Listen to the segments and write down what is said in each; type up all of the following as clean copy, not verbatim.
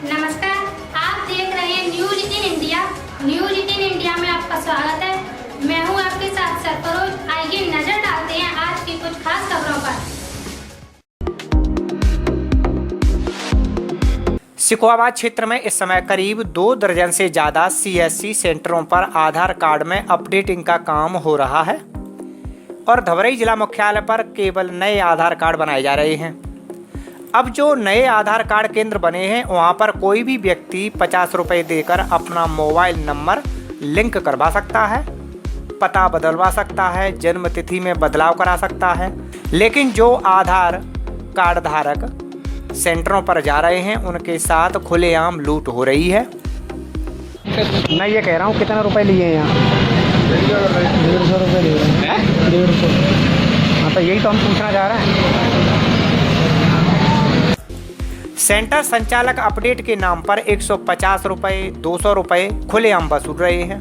नमस्कार, आप देख रहे हैं न्यूज 18 इंडिया। न्यूज 18 इंडिया में आपका स्वागत है। मैं हूं आपके साथ सरफरोज। आइए नजर डालते हैं आज की कुछ खास खबरों पर। सिकोहाबाद क्षेत्र में इस समय करीब 2 दर्जन से ज्यादा CSC सेंटरों पर आधार कार्ड में अपडेटिंग का काम हो रहा है और धवरई जिला मुख्यालय पर केवल नए आधार कार्ड बनाए जा रहे हैं। अब जो नए आधार कार्ड केंद्र बने हैं वहां पर कोई भी व्यक्ति 50 रुपये देकर अपना मोबाइल नंबर लिंक करवा सकता है, पता बदलवा सकता है, जन्म तिथि में बदलाव करा सकता है। लेकिन जो आधार कार्ड धारक सेंटरों पर जा रहे हैं उनके साथ खुलेआम लूट हो रही है। मैं ये कह रहा हूँ कितने रुपए लिए हैं यहाँ? 150 रुपये ले रहे हैं। 150। हाँ, तो यही तो हम पूछना चाह रहे हैं। सेंटर संचालक अपडेट के नाम पर 150 रुपये 200 रुपये खुलेआम वसूल रहे हैं,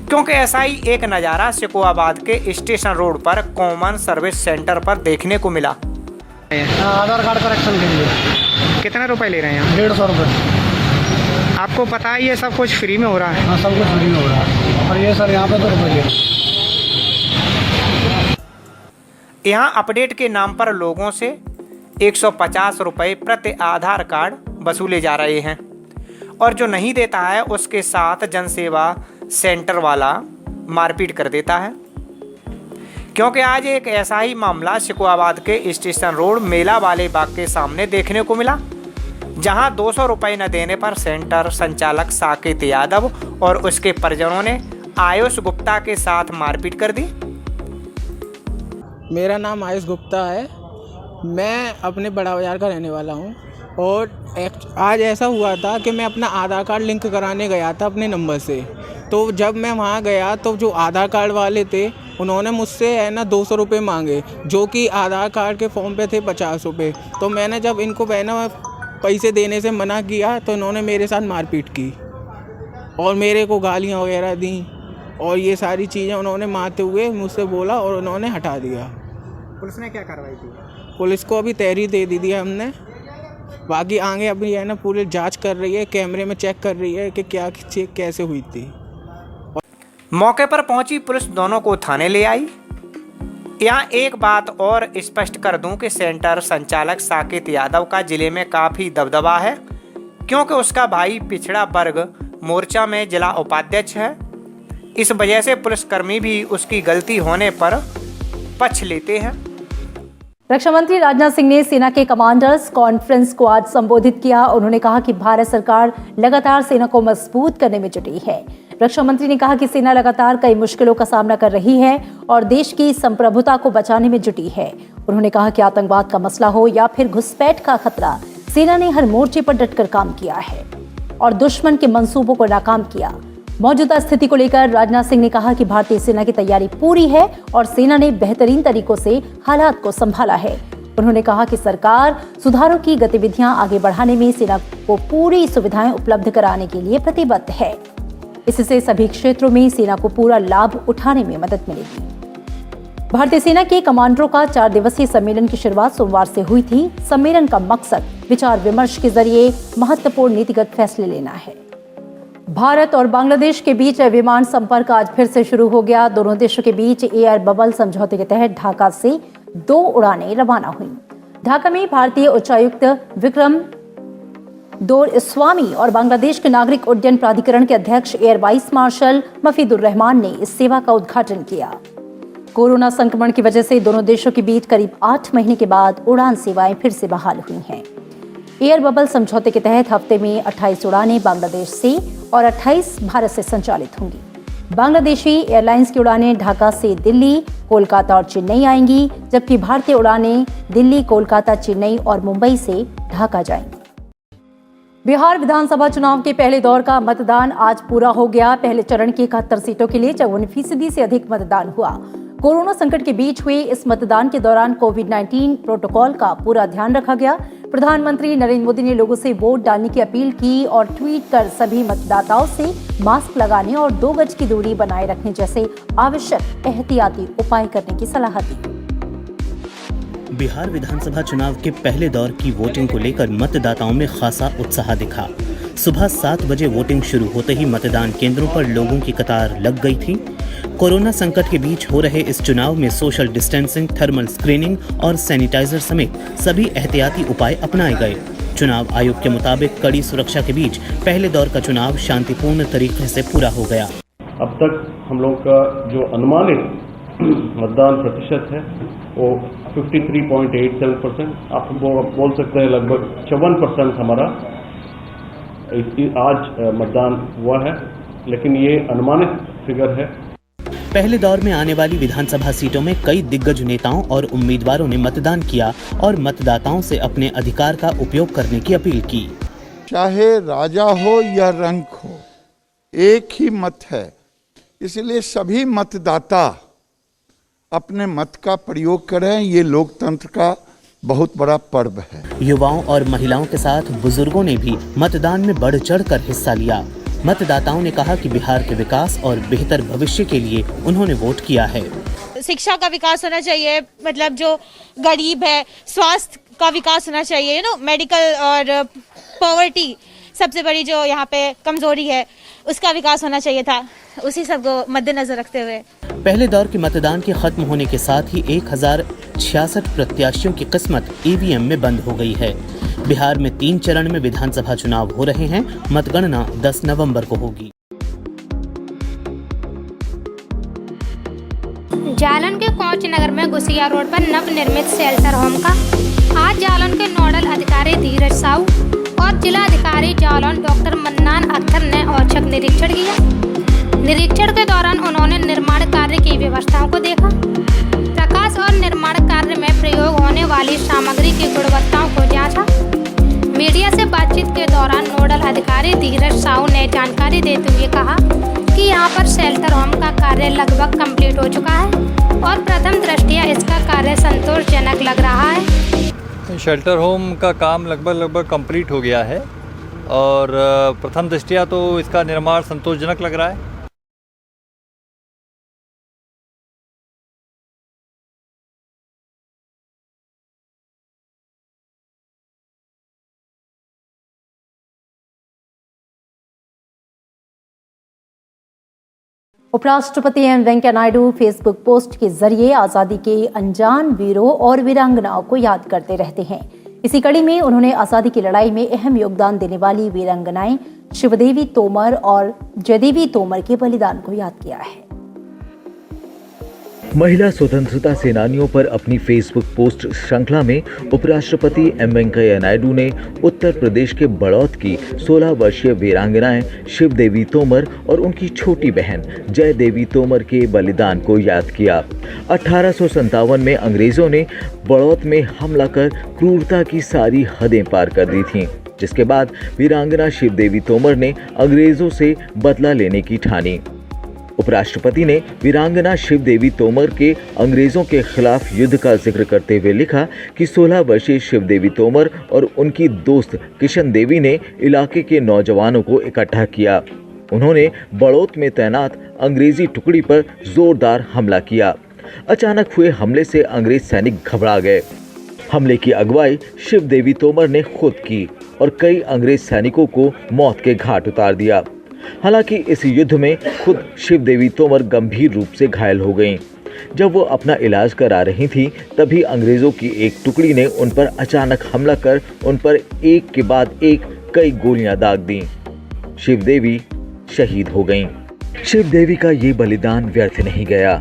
क्योंकि ऐसा ही एक नज़ारा सिकोहाबाद के स्टेशन रोड पर कॉमन सर्विस सेंटर पर देखने को मिला। आधार कार्ड करेक्शन के लिए कितने रुपए ले रहे हैं? 150 रुपये। आपको पता है ये सब कुछ फ्री में हो रहा है? हाँ, सब कुछ फ्री में हो रहा है। और ये सर यहाँ पे 2 रुपये ले। यहाँ अपडेट के नाम पर लोगों से 150 रुपये प्रति आधार कार्ड वसूले जा रहे हैं और जो नहीं देता है उसके साथ जनसेवा सेंटर वाला मारपीट कर देता है। क्योंकि आज एक ऐसा ही मामला सिकोहाबाद के स्टेशन रोड मेला वाले बाग के सामने देखने को मिला, जहां 200 रुपये न देने पर सेंटर संचालक साकेत यादव और उसके परिजनों ने आयुष गुप्ता के साथ मारपीट कर दी। मेरा नाम आयुष गुप्ता है। मैं अपने बड़ा बाज़ार का रहने वाला हूँ और आज ऐसा हुआ था कि मैं अपना आधार कार्ड लिंक कराने गया था अपने नंबर से। तो जब मैं वहाँ गया तो जो आधार कार्ड वाले थे उन्होंने मुझसे 200 रुपये मांगे, जो कि आधार कार्ड के फॉर्म पे थे 50 रुपये। तो मैंने जब इनको पैसे देने से मना किया तो इन्होंने मेरे साथ मारपीट की और मेरे को गालियाँ वगैरह दी और ये सारी चीज़ें उन्होंने मारते हुए मुझसे बोला और उन्होंने हटा दिया। पुलिस ने क्या कार्रवाई की? पुलिस को अभी तहरीर दे दी है हमने। बाकी आगे अभी पूरी जांच कर रही है, कैमरे में चेक कर रही है कि क्या चेक कैसे हुई थी। मौके पर पहुंची पुलिस दोनों को थाने ले आई। यहाँ एक बात और स्पष्ट कर दूं कि सेंटर संचालक साकेत यादव का जिले में काफ़ी दबदबा है, क्योंकि उसका भाई पिछड़ा वर्ग मोर्चा में जिला उपाध्यक्ष है। इस वजह से पुलिसकर्मी भी उसकी गलती होने पर पक्ष लेते हैं। रक्षा मंत्री राजनाथ सिंह ने सेना के कमांडर्स कॉन्फ्रेंस को आज संबोधित किया। उन्होंने कहा कि भारत सरकार लगातार सेना को मजबूत करने में जुटी है। रक्षा मंत्री ने कहा कि सेना लगातार कई मुश्किलों का सामना कर रही है और देश की संप्रभुता को बचाने में जुटी है। उन्होंने कहा कि आतंकवाद का मसला हो या फिर घुसपैठ का खतरा, सेना ने हर मोर्चे पर डटकर काम किया है और दुश्मन के मंसूबों को नाकाम किया। मौजूदा स्थिति को लेकर राजनाथ सिंह ने कहा कि भारतीय सेना की तैयारी पूरी है और सेना ने बेहतरीन तरीकों से हालात को संभाला है। उन्होंने कहा कि सरकार सुधारों की गतिविधियां आगे बढ़ाने में सेना को पूरी सुविधाएं उपलब्ध कराने के लिए प्रतिबद्ध है। इससे सभी क्षेत्रों में सेना को पूरा लाभ उठाने में मदद मिलेगी। भारतीय सेना के कमांडरों का 4 दिवसीय सम्मेलन की शुरुआत सोमवार से हुई थी। सम्मेलन का मकसद विचार विमर्श के जरिए महत्वपूर्ण नीतिगत फैसले लेना है। भारत और बांग्लादेश के बीच विमान संपर्क आज फिर से शुरू हो गया। दोनों देशों के बीच एयर बबल समझौते के तहत ढाका से 2 उड़ानें रवाना हुई। ढाका में भारतीय उच्चायुक्त विक्रम दोरइस्वामी और बांग्लादेश के नागरिक उड्डयन प्राधिकरण के अध्यक्ष एयर वाइस मार्शल मफीदुर रहमान ने इस सेवा का उद्घाटन किया। कोरोना संक्रमण की वजह से दोनों देशों के बीच करीब 8 महीने के बाद उड़ान सेवाएं फिर से बहाल हुई हैं। एयर बबल समझौते के तहत हफ्ते में 28 उड़ानें बांग्लादेश से और 28 भारत से संचालित होंगी। बांग्लादेशी एयरलाइंस की उड़ानें ढाका से दिल्ली, कोलकाता और चेन्नई आएंगी, जबकि भारतीय उड़ानें दिल्ली, कोलकाता, चेन्नई और मुंबई से ढाका जाएंगी। बिहार विधानसभा चुनाव के पहले दौर का मतदान आज पूरा हो गया। पहले चरण की 71 सीटों के लिए 54% से अधिक मतदान हुआ। कोरोना संकट के बीच हुए इस मतदान के दौरान कोविड-19 प्रोटोकॉल का पूरा ध्यान रखा गया। प्रधानमंत्री नरेंद्र मोदी ने लोगों से वोट डालने की अपील की और ट्वीट कर सभी मतदाताओं से मास्क लगाने और 2 गज की दूरी बनाए रखने जैसे आवश्यक एहतियाती उपाय करने की सलाह दी। बिहार विधानसभा चुनाव के पहले दौर की वोटिंग को लेकर मतदाताओं में खासा उत्साह दिखा। सुबह 7 बजे वोटिंग शुरू होते ही मतदान केंद्रों पर लोगों की कतार लग गई थी। कोरोना संकट के बीच हो रहे इस चुनाव में सोशल डिस्टेंसिंग, थर्मल स्क्रीनिंग और सैनिटाइजर समेत सभी एहतियाती उपाय अपनाए गए। चुनाव आयोग के मुताबिक कड़ी सुरक्षा के बीच पहले दौर का चुनाव शांतिपूर्ण तरीके से पूरा हो गया। अब तक हम लोग का जो अनुमानित मतदान प्रतिशत है वो 53.87%, आप बोल सकते हैं लगभग 54% हमारा आज मतदान हुआ है, लेकिन ये अनुमानित फिगर है। पहले दौर में आने वाली विधानसभा सीटों में कई दिग्गज नेताओं और उम्मीदवारों ने मतदान किया और मतदाताओं से अपने अधिकार का उपयोग करने की अपील की। चाहे राजा हो या रंक हो, एक ही मत है, इसलिए सभी मतदाता अपने मत का प्रयोग करें। ये लोकतंत्र का बहुत बड़ा पर्व है। युवाओं और महिलाओं के साथ बुजुर्गों ने भी मतदान में बढ़ चढ़कर हिस्सा लिया। मतदाताओं ने कहा कि बिहार के विकास और बेहतर भविष्य के लिए उन्होंने वोट किया है। शिक्षा का विकास होना चाहिए, मतलब जो गरीब है, स्वास्थ्य का विकास होना चाहिए, मेडिकल और पॉवर्टी सबसे बड़ी जो यहाँ पे कमजोरी है उसका विकास होना चाहिए था। उसी सब को मद्देनजर रखते हुए पहले दौर के मतदान के खत्म होने के साथ ही 1066 प्रत्याशियों की किस्मत ईवीएम में बंद हो गई है। बिहार में 3 चरण में विधानसभा चुनाव हो रहे हैं। मतगणना 10 नवंबर को होगी। जालन के कोच नगर में गुसिया रोड पर नवनिर्मित शेल्टर होम का आज जालन के नोडल अधिकारी धीरज साहू और जिला अधिकारी जालन डॉक्टर मन्नान अख्तर ने औचक निरीक्षण किया। निरीक्षण के दौरान उन्होंने निर्माण कार्य की व्यवस्थाओं को देखा। प्रकाश और निर्माण कार्य में प्रयोग होने वाली सामग्री की गुणवत्ताओं को जांचा। मीडिया से बातचीत के दौरान नोडल अधिकारी धीरज साहू ने जानकारी देते हुए कहा कि यहाँ पर शेल्टर होम का कार्य लगभग कंप्लीट हो चुका है और प्रथम दृष्टया इसका कार्य संतोषजनक लग रहा है। शेल्टर होम का काम लगभग कंप्लीट हो गया है और प्रथम दृष्टया तो इसका निर्माण संतोषजनक लग रहा है। उपराष्ट्रपति M Venkaiah Naidu Facebook post के जरिए आज़ादी के अनजान वीरों और वीरांगनाओं को याद करते रहते हैं। इसी कड़ी में उन्होंने आज़ादी की लड़ाई में अहम योगदान देने वाली वीरांगनाएं शिवदेवी तोमर और जयदेवी तोमर के बलिदान को याद किया है। महिला स्वतंत्रता सेनानियों पर अपनी फेसबुक पोस्ट श्रृंखला में उपराष्ट्रपति एम वेंकैया नायडू ने उत्तर प्रदेश के बड़ौत की 16 वर्षीय वीरांगनाएं शिवदेवी तोमर और उनकी छोटी बहन जयदेवी तोमर के बलिदान को याद किया। 1857 में अंग्रेजों ने बड़ौत में हमला कर क्रूरता की सारी हदें पार कर दी थीं, जिसके बाद वीरांगना शिवदेवी तोमर ने अंग्रेजों से बदला लेने की ठानी। उपराष्ट्रपति ने वीरांगना शिवदेवी तोमर के अंग्रेजों के खिलाफ युद्ध का जिक्र करते हुए लिखा कि 16 वर्षीय शिवदेवी तोमर और उनकी दोस्त किशन देवी ने इलाके के नौजवानों को इकट्ठा किया। उन्होंने बड़ौत में तैनात अंग्रेजी टुकड़ी पर जोरदार हमला किया। अचानक हुए हमले से अंग्रेज सैनिक घबरा गए। हमले की अगुवाई शिवदेवी तोमर ने खुद की और कई अंग्रेज सैनिकों को मौत के घाट उतार दिया। हालांकि इस युद्ध में खुद शिवदेवी तोमर गंभीर रूप से घायल हो गईं। जब वो अपना इलाज करा रही थीं, तभी अंग्रेजों की एक टुकड़ी ने उन पर अचानक हमला कर उन पर एक के बाद एक कई गोलियां दाग दी। शिवदेवी शहीद हो गईं। शिवदेवी का ये बलिदान व्यर्थ नहीं गया।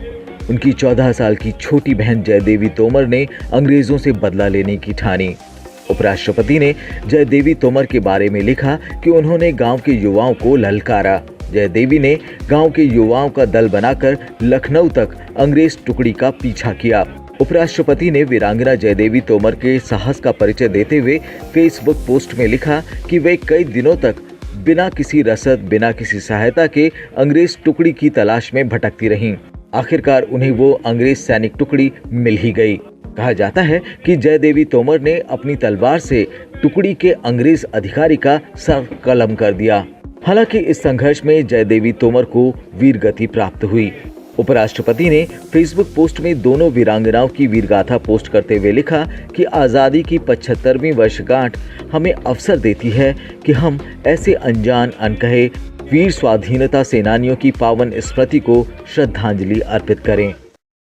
उनकी 14 साल की छोटी बहन जयदेवी तोमर ने अंग्रेजों से बदला लेने की ठानी। उपराष्ट्रपति ने जयदेवी तोमर के बारे में लिखा कि उन्होंने गांव के युवाओं को ललकारा। जयदेवी ने गांव के युवाओं का दल बनाकर लखनऊ तक अंग्रेज टुकड़ी का पीछा किया। उपराष्ट्रपति ने वीरांगना जयदेवी तोमर के साहस का परिचय देते हुए फेसबुक पोस्ट में लिखा कि वे कई दिनों तक बिना किसी रसद, बिना किसी सहायता के अंग्रेज टुकड़ी की तलाश में भटकती रहीं। आखिरकार उन्हें वो अंग्रेज सैनिक टुकड़ी मिल ही गई। कहा जाता है कि जयदेवी तोमर ने अपनी तलवार से टुकड़ी के अंग्रेज अधिकारी का सर कलम कर दिया। हालांकि इस संघर्ष में जयदेवी तोमर को वीरगति प्राप्त हुई। उपराष्ट्रपति ने फेसबुक पोस्ट में दोनों वीरांगनाओं की वीरगाथा पोस्ट करते हुए लिखा कि आज़ादी की 75वीं वर्षगांठ हमें अवसर देती है कि हम ऐसे अनजान अनकहे वीर स्वाधीनता सेनानियों की पावन स्मृति को श्रद्धांजलि अर्पित करें।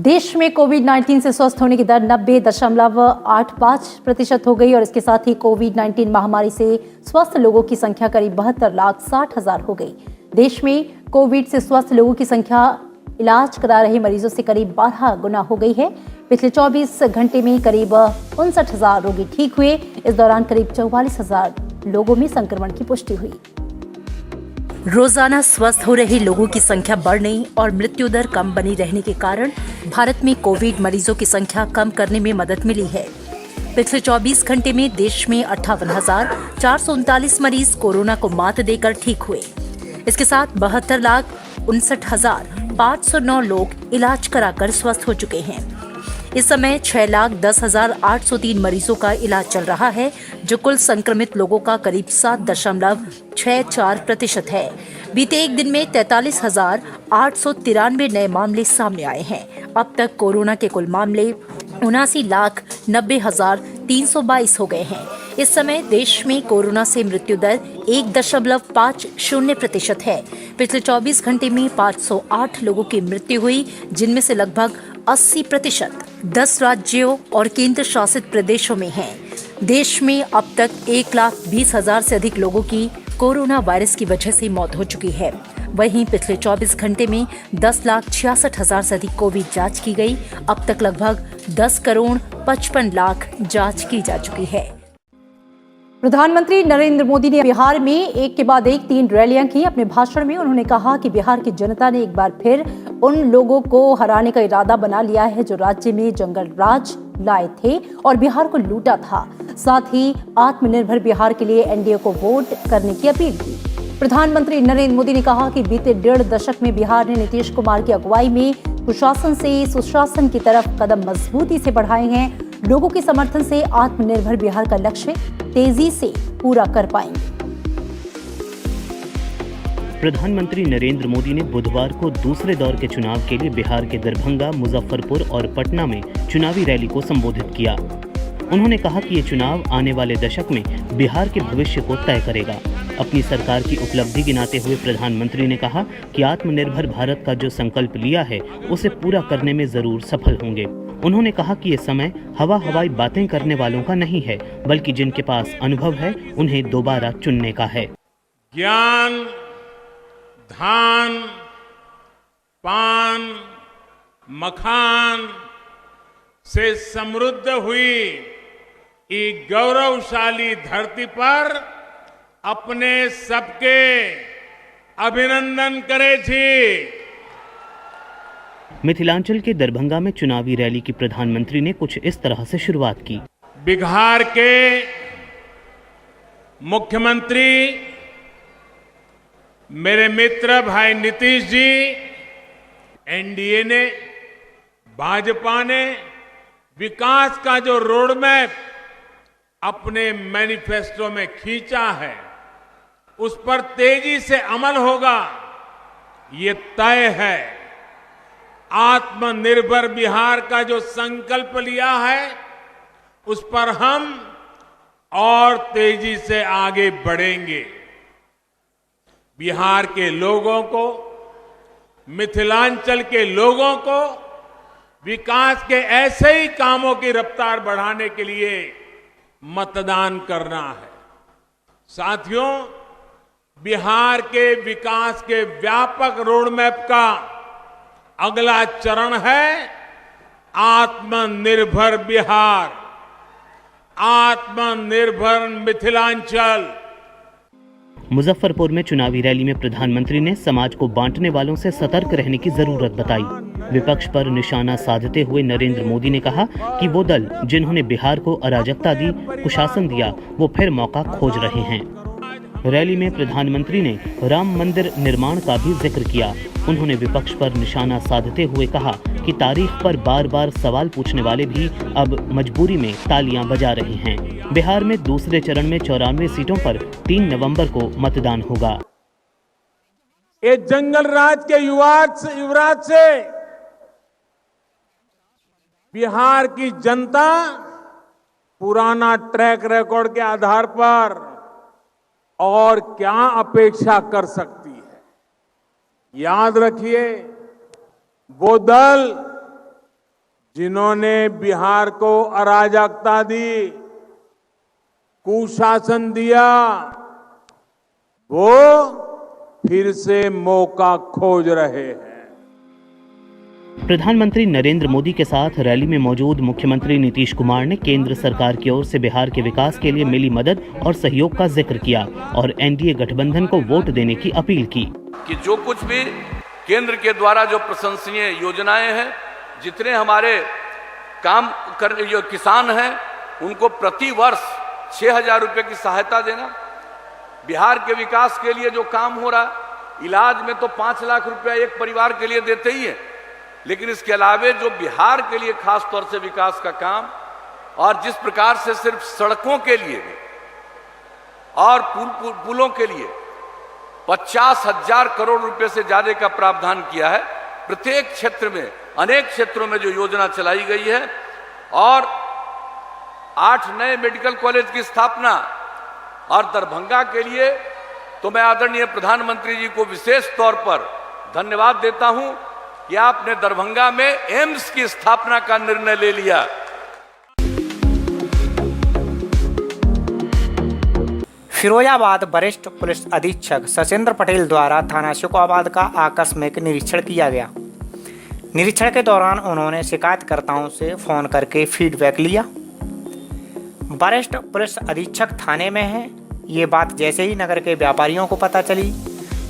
देश में कोविड-19 से स्वस्थ होने की दर 90.85% हो गई और इसके साथ ही कोविड-19 महामारी से स्वस्थ लोगों की संख्या करीब 72,60,000 हो गई। देश में कोविड से स्वस्थ लोगों की संख्या इलाज करा रहे मरीजों से करीब 12 गुना हो गई है। पिछले 24 घंटे में करीब 59,000 रोगी ठीक हुए। इस दौरान करीब 44,000 लोगों में संक्रमण की पुष्टि हुई। रोजाना स्वस्थ हो रहे लोगों की संख्या बढ़ने और मृत्यु दर कम बनी रहने के कारण भारत में कोविड मरीजों की संख्या कम करने में मदद मिली है। पिछले 24 घंटे में देश में 58,439 मरीज कोरोना को मात देकर ठीक हुए। इसके साथ 72,59,509 लोग इलाज कराकर स्वस्थ हो चुके हैं। इस समय 6,10,803 मरीजों का इलाज चल रहा है, जो कुल संक्रमित लोगों का करीब 7.64% है। बीते एक दिन में 43,893 नए मामले सामने आए हैं। अब तक कोरोना के कुल मामले 79,90,322 हो गए हैं। इस समय देश में कोरोना से मृत्यु दर 1.50% है। पिछले 24 घंटे में 508 लोगों की मृत्यु हुई, जिनमें से लगभग 80% 10 राज्यों और केंद्र शासित प्रदेशों में हैं। देश में अब तक 1,20,000 से अधिक लोगों की कोरोना वायरस की वजह से मौत हो चुकी है। वहीं पिछले 24 घंटे में 10,66,000 से अधिक कोविड जांच की गई। अब तक लगभग 10,55,00,000 जांच की जा चुकी है। प्रधानमंत्री नरेंद्र मोदी ने बिहार में एक के बाद एक 3 रैलियां की। अपने भाषण में उन्होंने कहा कि बिहार की जनता ने एक बार फिर उन लोगों को हराने का इरादा बना लिया है जो राज्य में जंगल राज लाए थे और बिहार को लूटा था। साथ ही आत्मनिर्भर बिहार के लिए एनडीए को वोट करने की अपील की। प्रधानमंत्री नरेंद्र मोदी ने कहा कि बीते 1.5 दशक में बिहार ने नीतीश कुमार की अगुवाई में कुशासन से सुशासन की तरफ कदम मजबूती से बढ़ाए हैं। लोगों के समर्थन से आत्मनिर्भर बिहार का लक्ष्य तेजी से पूरा कर पाएंगे। प्रधानमंत्री नरेंद्र मोदी ने बुधवार को दूसरे दौर के चुनाव के लिए बिहार के दरभंगा, मुजफ्फरपुर और पटना में चुनावी रैली को संबोधित किया। उन्होंने कहा कि ये चुनाव आने वाले दशक में बिहार के भविष्य को तय करेगा। अपनी सरकार की उपलब्धि गिनाते हुए प्रधानमंत्री ने कहा कि आत्मनिर्भर भारत का जो संकल्प लिया है उसे पूरा करने में जरूर सफल होंगे। उन्होंने कहा कि ये समय हवाई बातें करने वालों का नहीं है, बल्कि जिनके पास अनुभव है उन्हें दोबारा चुनने का है। ज्ञान, धान, पान, मखान से समृद्ध हुई एक गौरवशाली धरती पर अपने सबके अभिनंदन करे छी। मिथिलांचल के दरभंगा में चुनावी रैली की प्रधानमंत्री ने कुछ इस तरह से शुरुआत की। बिहार के मुख्यमंत्री मेरे मित्र भाई नीतीश जी, एनडीए ने, भाजपा ने विकास का जो रोड मैप अपने मैनिफेस्टो में खींचा है उस पर तेजी से अमल होगा, ये तय है। आत्मनिर्भर बिहार का जो संकल्प लिया है उस पर हम और तेजी से आगे बढ़ेंगे। बिहार के लोगों को, मिथिलांचल के लोगों को विकास के ऐसे ही कामों की रफ्तार बढ़ाने के लिए मतदान करना है। साथियों, बिहार के विकास के व्यापक रोडमैप का अगला चरण है आत्मनिर्भर बिहार, आत्मनिर्भर मिथिलांचल। मुजफ्फरपुर में चुनावी रैली में प्रधानमंत्री ने समाज को बांटने वालों से सतर्क रहने की जरूरत बताई। विपक्ष पर निशाना साधते हुए नरेंद्र मोदी ने कहा कि वो दल जिन्होंने बिहार को अराजकता दी, कुशासन दिया, वो फिर मौका खोज रहे हैं। रैली में प्रधानमंत्री ने राम मंदिर निर्माण का भी जिक्र किया। उन्होंने विपक्ष पर निशाना साधते हुए कहा कि तारीख पर बार बार सवाल पूछने वाले भी अब मजबूरी में तालियां बजा रहे हैं। बिहार में दूसरे चरण में 94 सीटों पर 3 नवंबर को मतदान होगा। ये जंगल राज के युवराज से बिहार की जनता पुराना ट्रैक रिकॉर्ड के आधार पर और क्या अपेक्षा कर सकती है। याद रखिए, वो दल जिन्होंने बिहार को अराजकता दी, कुशासन दिया, वो फिर से मौका खोज रहे हैं। प्रधानमंत्री नरेंद्र मोदी के साथ रैली में मौजूद मुख्यमंत्री नीतीश कुमार ने केंद्र सरकार की ओर से बिहार के विकास के लिए मिली मदद और सहयोग का जिक्र किया और एनडीए गठबंधन को वोट देने की अपील की कि जो कुछ भी केंद्र के द्वारा जो प्रशंसनीय योजनाएं हैं, जितने हमारे काम कर जो किसान हैं, उनको प्रति वर्ष 6,000 रुपये की सहायता देना, बिहार के विकास के लिए जो काम हो रहा, इलाज में तो 5 लाख रुपया एक परिवार के लिए देते ही है, लेकिन इसके अलावे जो बिहार के लिए खास तौर से विकास का काम, और जिस प्रकार से सिर्फ सड़कों के लिए और पुलों के लिए 50,000 करोड़ रुपए से ज्यादा का प्रावधान किया है। प्रत्येक क्षेत्र में, अनेक क्षेत्रों में जो योजना चलाई गई है, और 8 नए मेडिकल कॉलेज की स्थापना, और दरभंगा के लिए तो मैं आदरणीय प्रधानमंत्री जी को विशेष तौर पर धन्यवाद देता हूं कि आपने दरभंगा में एम्स की स्थापना का निर्णय ले लिया। फिरोजाबाद वरिष्ठ पुलिस अधीक्षक सचिंद्र पटेल द्वारा थाना शिकोहाबाद का आकस्मिक निरीक्षण किया गया। निरीक्षण के दौरान उन्होंने शिकायतकर्ताओं से फोन करके फीडबैक लिया। वरिष्ठ पुलिस अधीक्षक थाने में हैं। ये बात जैसे ही नगर के व्यापारियों को पता चली,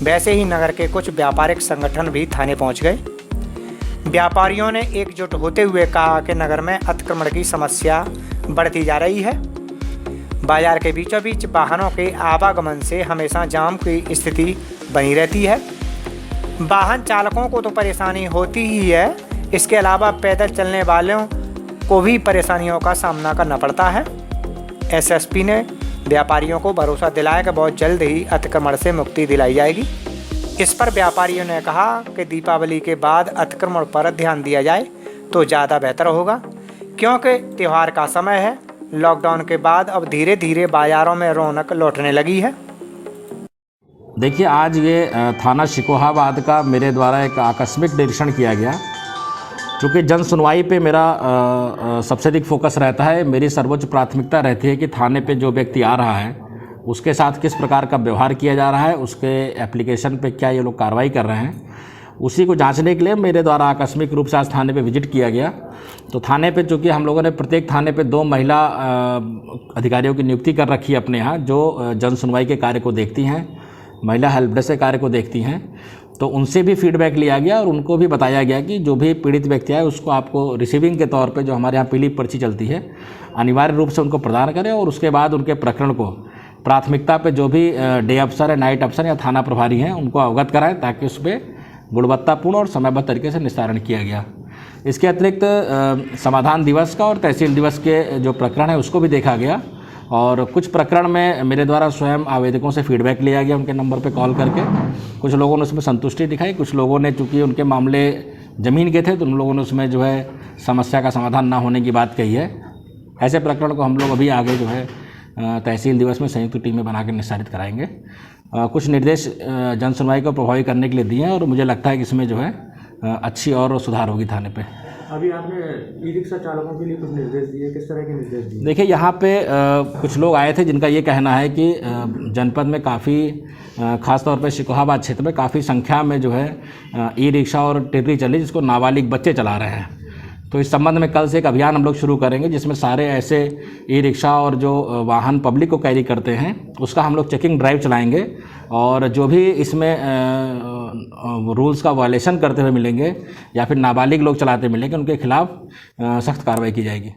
वैसे ही नगर के कुछ व्यापारिक संगठन भी थाने पहुंच गए। व्यापारियों ने एकजुट होते हुए कहा कि नगर में अतिक्रमण की समस्या बढ़ती जा रही है। बाजार के बीचों बीच वाहनों के आवागमन से हमेशा जाम की स्थिति बनी रहती है। वाहन चालकों को तो परेशानी होती ही है, इसके अलावा पैदल चलने वालों को भी परेशानियों का सामना करना पड़ता है। एसएसपी ने व्यापारियों को भरोसा दिलाया कि बहुत जल्द ही अतिक्रमण से मुक्ति दिलाई जाएगी। इस पर व्यापारियों ने कहा कि दीपावली के बाद अतिक्रमण पर ध्यान दिया जाए तो ज़्यादा बेहतर होगा, क्योंकि त्यौहार का समय है। लॉकडाउन के बाद अब धीरे धीरे बाजारों में रौनक लौटने लगी है। देखिए, आज ये थाना शिकोहाबाद का मेरे द्वारा एक आकस्मिक निरीक्षण किया गया। चूँकि जन सुनवाई पे मेरा सबसे अधिक फोकस रहता है, मेरी सर्वोच्च प्राथमिकता रहती है कि थाने पे जो व्यक्ति आ रहा है उसके साथ किस प्रकार का व्यवहार किया जा रहा है, उसके एप्लीकेशन पे क्या ये लोग कार्रवाई कर रहे हैं, उसी को जांचने के लिए मेरे द्वारा आकस्मिक रूप से आज थाने पे विजिट किया गया। तो थाने पे चूँकि हम लोगों ने प्रत्येक थाने पे 2 महिला अधिकारियों की नियुक्ति कर रखी है अपने यहाँ, जो जन सुनवाई के कार्य को देखती हैं, महिला हेल्प डेस्क के कार्य को देखती हैं। तो उनसे भी फीडबैक लिया गया और उनको भी बताया गया कि जो भी पीड़ित व्यक्ति है उसको आपको रिसीविंग के तौर पे जो हमारे यहाँ पीली पर्ची चलती है, अनिवार्य रूप से उनको प्रदान करें, और उसके बाद उनके प्रकरण को प्राथमिकता पे जो भी डे अफसर है, नाइट अफसर या थाना प्रभारी हैं, उनको अवगत कराएं, ताकि उस पर गुणवत्तापूर्ण और समयबद्ध तरीके से निस्तारण किया गया। इसके अतिरिक्त समाधान दिवस का और तहसील दिवस के जो प्रकरण है उसको भी देखा गया, और कुछ प्रकरण में मेरे द्वारा स्वयं आवेदकों से फीडबैक लिया गया उनके नंबर पे कॉल करके। कुछ लोगों ने उसमें संतुष्टि दिखाई, कुछ लोगों ने चूँकि उनके मामले ज़मीन के थे तो उन लोगों ने उसमें जो है समस्या का समाधान ना होने की बात कही है। ऐसे प्रकरण को हम लोग अभी आगे जो है तहसील दिवस में संयुक्त टीमें बना के निस्तारित कराएंगे। कुछ निर्देश जन सुनवाई को प्रभावी करने के लिए दिए हैं, और मुझे लगता है कि इसमें जो है अच्छी और सुधार होगी थाने पे। अभी आपने ई रिक्शा चालकों के लिए कुछ निर्देश दिए, किस तरह के निर्देश दिए? देखिए, यहाँ पे कुछ लोग आए थे जिनका ये कहना है कि जनपद में काफ़ी खासतौर पे शिकोहाबाद क्षेत्र में काफ़ी संख्या में जो है ई रिक्शा और टिर्री चली, जिसको नाबालिग बच्चे चला रहे हैं। तो इस संबंध में कल से एक अभियान हम लोग शुरू करेंगे, जिसमें सारे ऐसे ई रिक्शा और जो वाहन पब्लिक को कैरी करते हैं उसका हम लोग चेकिंग ड्राइव चलाएंगे, और जो भी इसमें रूल्स का वायलेशन करते हुए मिलेंगे या फिर नाबालिग लोग चलाते मिलेंगे, उनके खिलाफ सख्त कार्रवाई की जाएगी।